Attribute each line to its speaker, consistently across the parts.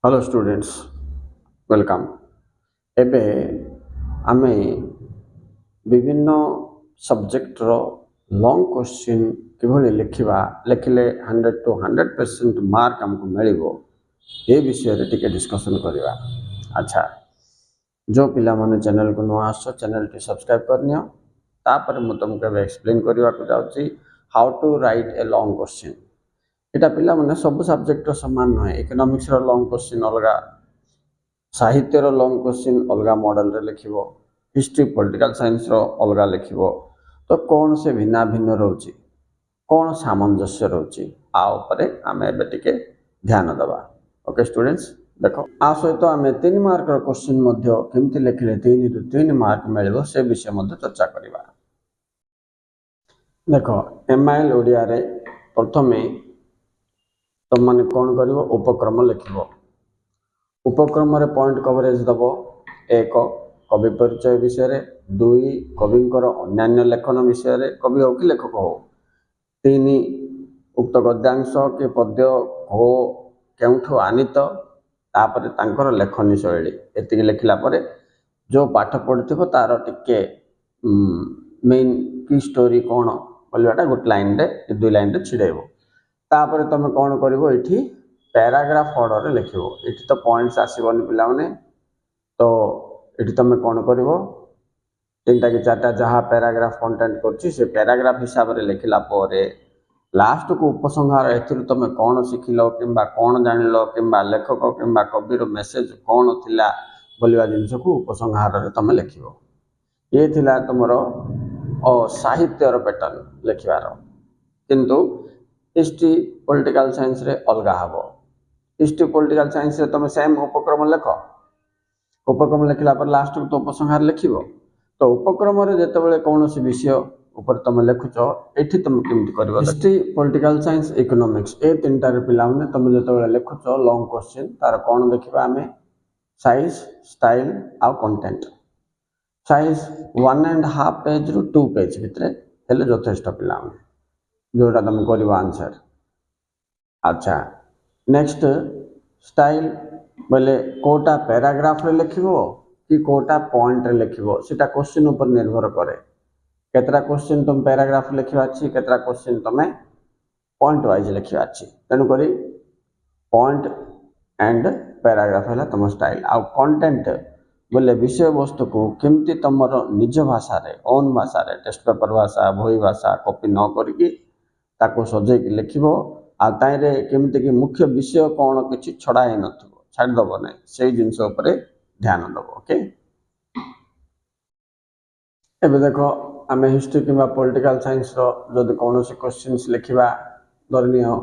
Speaker 1: Hello students welcome. एबे आमे विभिन्न सब्जेक्ट रो लॉन्ग क्वेश्चन किभली लिखिबा लिखिले 100 to 100% मार्क हमको मिलिबो ए विषय रे टिके डिस्कशन करिबा। अच्छा, जो पिला माने चैनल को नुआ आसो चैनल टी सब्सक्राइब करनियो। तापर मु तुमको एक्सप्लेन करबा को जाउची how to write a long question. एटा पिला माने सब सब्जेक्ट रो समान नय। इकोनॉमिक्स रो लॉन्ग क्वेश्चन अलगा, साहित्यर लॉन्ग क्वेश्चन अलग मॉडल रे लिखिबो, हिस्ट्री पॉलिटिकल साइंस रो अलग लिखिबो। तो कौन से भिन्ना भिन्न रहउची, कौन सामंजस्य रहउची आ ऊपर आमे एबे टिके ध्यान दबा। ओके स्टूडेंट्स, देखो आ सहित आमे 3 मार्क रो क्वेश्चन मध्ये केमति लिखिले 3 रु 3 मार्क मिलबो से विषय मध्ये चर्चा करिबा। देखो एमआईएल ओडिया रे प्रथमे तुम माने कौन करिवो, उपक्रम लिखिबो। उपक्रम रे पॉइंट कवरेज दबो। 1 कवि परिचय विषय, 2 कविंकर अन्यान्य लेखन विषय, कवि हो कि लेखक हो। 3 उक्त गद्यांश कि पद्य हो केउठो आनित, तापर तांकर लेखनी शैली। एतिक लिखिला परे जो पाठ पढ़िथिबो तार टिके मेन की स्टोरी कोन बोलवाटा गुट लाइन रे 2 लाइन रे छिडेबो। तापर तुम कौन करिवो, एठी पैराग्राफ ऑर्डर रे लिखिबो। एठी तो पॉइंट्स आसीबनी पिला माने, तो एठी तुम कौन करिवो 3टा कि 4टा जहाँ पैराग्राफ कंटेंट करछि से पैराग्राफ हिसाब रे लिखिला परे लास्ट को उपसंहार एथिरु तुम कौन सिखिलो किंबा कौन जानिलो किंबा लेखक किंबा कविर मेसेज कौन थिला बोलिवा जिंस को उपसंहार रे तुम लिखिबो। ये थिला तुमरो साहित्यर पैटर्न लिखिबार। किंतु हिस्ट्री पॉलिटिकल साइंस रे अलगा हबो। हिस्ट्री पॉलिटिकल साइंस रे तुम सेम उपक्रम लिख। उपक्रम लिखला पर लास्ट को तो उपसंहार लिखिबो। तो उपक्रम रे जेतेबेले कोनोसी विषय ऊपर तुम लिखुचो एठी तुम केमति करबो, हिस्ट्री पॉलिटिकल साइंस इकोनॉमिक्स ए तीनटा रे पिला माने तुम जेतेबेले लिखुचो लॉन्ग क्वेश्चन तार कोन देखिबा आमे साइज, स्टाइल आ कंटेंट। साइज 1.5 पेज रु 2 पेज भितरे हेले यथेष्ट पिला माने जोटा तुम करबो आंसर। अच्छा, नेक्स्ट स्टाइल बोले कोटा पैराग्राफ रे लिखिबो कि कोटा पॉइंट रे लिखिबो सेटा क्वेश्चन ऊपर निर्भर करे। केतरा क्वेश्चन तुम पैराग्राफ लिखिबा छी, केतरा क्वेश्चन तुम पॉइंट वाइज लिखिबा छी। तनु करी पॉइंट एंड पैराग्राफ हैला तुम स्टाइल। आ कंटेंट बोले विषय वस्तु को केमति तुमरो निज भाषा रे ओन भाषा रे टेस्ट पेपर भाषा बोई भाषा कॉपी न करके ताको सजे के लिखिबो। आ ताइरे केमति कि मुख्य विषय कोन किछि छडा हे नथबो, छाड दबो नै, सेही जिंस ऊपर ध्यान दबो। ओके, एबे देखो आमे हिस्ट्री किंबा पॉलिटिकल साइंस रो जदि कोनोसी क्वेश्चंस लिखिबा, धरनियो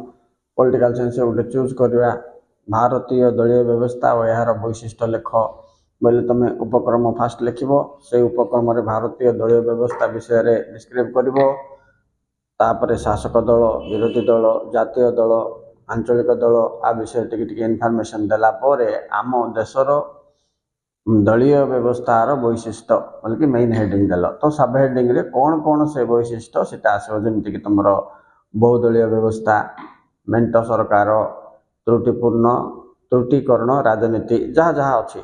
Speaker 1: पॉलिटिकल साइंस गोटे चूज करबा भारतीय दलीय व्यवस्था और यार वैशिष्ट्य लेख बोले तुम उपक्रम फास्ट लिखिबो। से उपक्रम रे भारतीय दलीय व्यवस्था विषय रे डिस्क्राइब करिवो। तापर शासक दल, विरोधी दल, जातीय दल, आंचलिक दल आ विषय टिके इनफॉरमेशन देला परे आम देशर दलीय व्यवस्थार वैशिष्ट्य बोल कि मेन हेडिंग देल। तो सब हेडिंग रे कौन कौन से वैशिष्ट्य सेटा आसो, जमिति कि तुमरो बहुदलीय व्यवस्था, मेंट सरकार, त्रुटिपूर्ण त्रुटिकरण राजनीति जहाँ जहाँ अच्छी,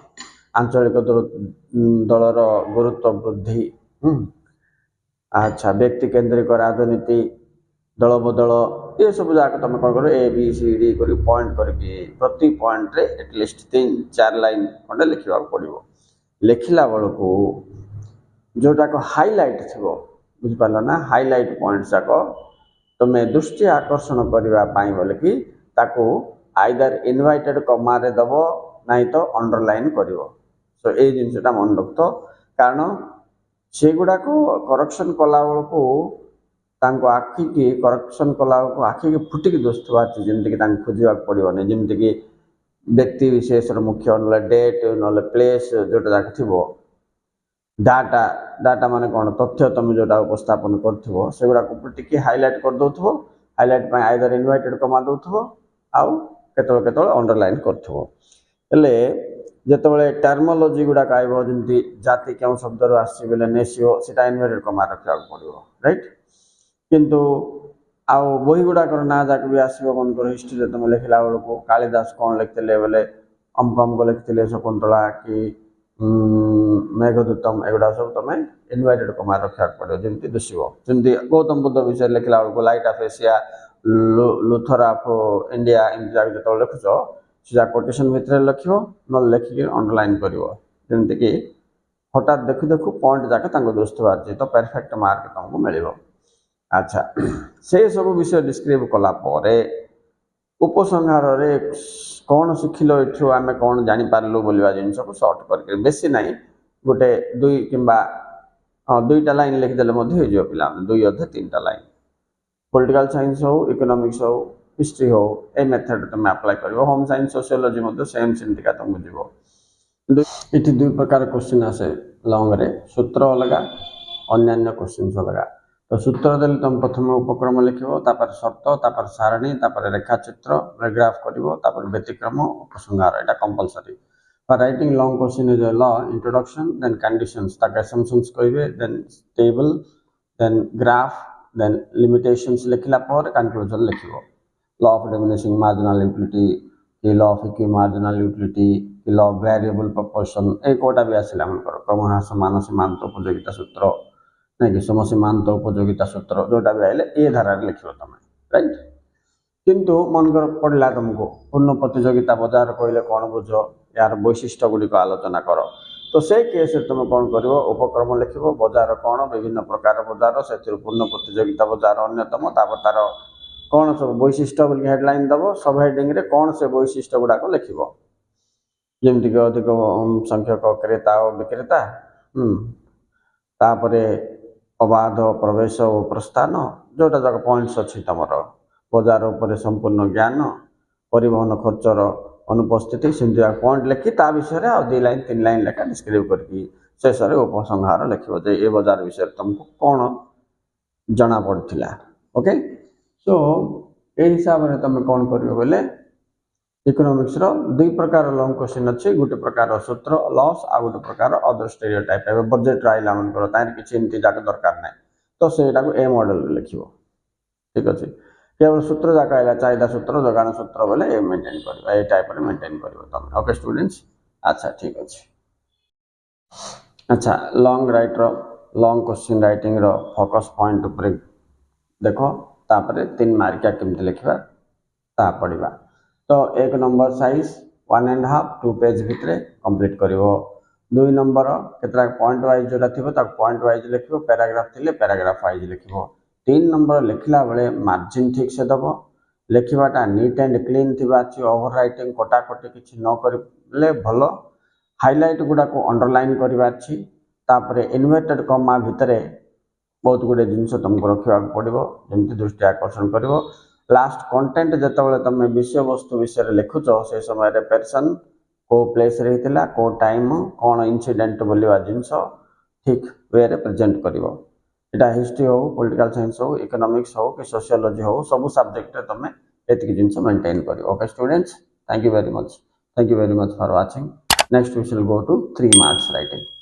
Speaker 1: आंचलिक दलर गुरुत्व वृद्धि, अच्छा व्यक्ति केंद्रिक राजनीति, दल बदल, ये सब जाक तुम कौन कर ए बी सी डी कर पॉइंट करके प्रति पॉइंट रे एटलिस्ट 3-4 लाइन खंडे लिखा पड़ो। लिखला बेलू जोटा को हाइलाइट थी बुझिपार ना, हाइलाइट पॉइंट जाक तुम्हें दृष्टि आकर्षण करने बोले कि ताको आइदर इनवाइटेड कमा रे दबो नहीं तो अंडरलाइन करिवो। सो ए जिनसटा मन रखतो, कारण से गुडा को करेक्शन कला बेलू तांको आखि की करेक्शन कला आखि की फुटिकी दोस्तुआ जमीक खोजा पड़ो नहीं, जमीक कि व्यक्ति विशेष मुख्य ना डेट ना प्लेस जोटा जाक थी, डाटा डाटा माने कौन तथ्य तुम जोटा उपस्थापन करो से गुड़ा टी हाइलाइट कर दो। हाइलाइट पर आइदर इनवाइटेड कमा दो आउ केतल अंडरलाइन कर जितेबाला टर्मोलोजी गुड़ाक आइब जमी जाति क्यों शब्द आसो नेसीओ से इनवाइटेड कमा रखा पड़ो, राइट। किंतु आउ बही गुड़ाक ना जाक भी आसो मन कर हिस्ट्री तुम लिखला बेलू कालिदास कौन लिखते बोले अमको लिखिले शकुंतला कि मेघदूतम एगुड़ा सब तुम इनवर्टेड कमा रखा पड़ो जमी दुषिब जमी गौतम बुद्ध विषय लिखला बेलू light of Asia Luther of India एमती जो लिखुच से कोटेशन भितर लिख ना लिखिक अंडरलाइन करमती कि हठात देखु देखु पॉइंट जाके दोस्तवार तो परफेक्ट मार्क तुमको मिल। अच्छा से सब विषय डिस्क्राइब कलापर उपसंहार कौन शिखिल ये आम कौन जापारू बोलवा जिनस को सर्ट कर बेसी ना गोटे दुई कि दुईटा लाइन लिखिदेले पिला 2 अधे 3टा लाइन पॉलिटिकल साइंस हो इकोनॉमिक्स हो हिस्ट्री हो ए मेथड तुम अप्लाई कर होम साइंस सोशियोलॉजी सेम सेमती तुमको जीव ये 2 प्रकार क्वेश्चन आसे लॉन्ग रे सूत्र अलग अन्य क्वेश्चन अलग तो सूत्र देले तुम प्रथम उपक्रम लिखो तापर शर्त तापर सारणी तापर रेखाचित्र ग्राफ करिवो तापर व्यतिक्रम उपसंहार एटा compulsory for writing long question is law introduction then conditions ताके असम्पशंस कहिबे then table then graph then limitations लिखला पर कंक्लूजन लिखिवो law of diminishing marginal utility कि law of equi marginal utility कि लॉ ऑफ वेरिएबल प्रोपोर्शन ए कोटा भी आसिला हमकर क्रमः समान सीमांत उपयोगिता सूत्र नहीं कि समसीमांत उपयोगिता सूत्र जोटा भी आइले ए धारा लिख तुम राइट किंतु मनकर पड़ा तुमको पूर्ण प्रतियोगिता बजार कहले कौन बुझ यार वैशिष्ट्य गुड़िक आलोचना कर तो से केस तुम कौन कर उपक्रम लिख बजार कौन विभिन्न प्रकार बजार से पूर्ण प्रतियोगिता बजार अन्यतम तार कौन सब वैशिष्ट्य बोल हेडलाइन दब सब हेडिंग रे कौन से वैशिष्ट्य गुड़ाक लिख जमीक अधिक संख्यक क्रेता और विक्रेता तापरे अबाध प्रवेश और प्रस्थान जोटा जाक पॉइंट्स अच्छी तुम बजार उपर संपूर्ण ज्ञान परिवहन खर्चर अनुपस्थिति सेमती पॉइंट लिखी ता विषय आ 2 लाइन 3 लाइन लेखा डिस्क्राइब करके शेष में उपसंहार लिख ए बजार विषय तुमको कौन जना पड़ा ओके सो ए हिसाब से तुम कौन कर बोले इकोनॉमिक्स रो 2 प्रकार लॉन्ग क्वेश्चन अच्छे गोटे प्रकार सूत्र लॉस आ गोटे प्रकार अदर स्टेरियोटाइप ए बजेट आइला मन करो तार किछि एमती जाक दरकार नै तो सेटा को ए मॉडल रे लिखिवो ठीक अछि केवल सूत्र जाक आइला चाहिदा सूत्र जोगान सूत्र बोले ए मेंटेन करबा ए टाइप रे मेंटेन करबो तुम ओके स्टूडेंट्स अच्छा ठीक अछि अच्छा लॉन्ग राइट रो लॉन्ग क्वेश्चन राइटिंग रो फोकस पॉइंट ऊपर देखो तापरे 3 मार्किया केमते लिखबा ता पड़िबा तो 1 नंबर साइज 1.5 2 पेज भितर कंप्लीट करिवो 2 नंबर केतरा पॉइंट वाइज जोटा थिबो ता पॉइंट वाइज लिखिवो पैराग्राफ थिले पैराग्राफ वाइज लिखिवो 3 नंबर लिखला बेले मार्जिन ठीक से दबो लिखिबाटा नीट एंड क्लीन थिबा अछि ओवर राइटिंग कोटा कोटी किछि न करले भलो हाइलाइट गुडा को अंडरलाइन करबा अछि तापरे इन्वर्टेड कॉमा भितरे बहुत गुडे जिंस तुमको रखिबा पड़िबो जेंति दृष्टि आकर्षण करिवो लास्ट कंटेंट जतबले तुम विषय वस्तु विषय लिखुच से समय रे पर्सन को प्लेस रही को टाइम कौन इंसिडेंट बोलिवा जिनस ठीक वे रे प्रेजेंट करिवो एटा हिस्ट्री हो पॉलिटिकल साइंस हो इकोनॉमिक्स हो कि सोशियोलॉजी हो सब सब्जेक्ट रे तुम एतिक जिनस मेंटेन करिवो okay students thank you very much for watching next we will go to 3 marks writing.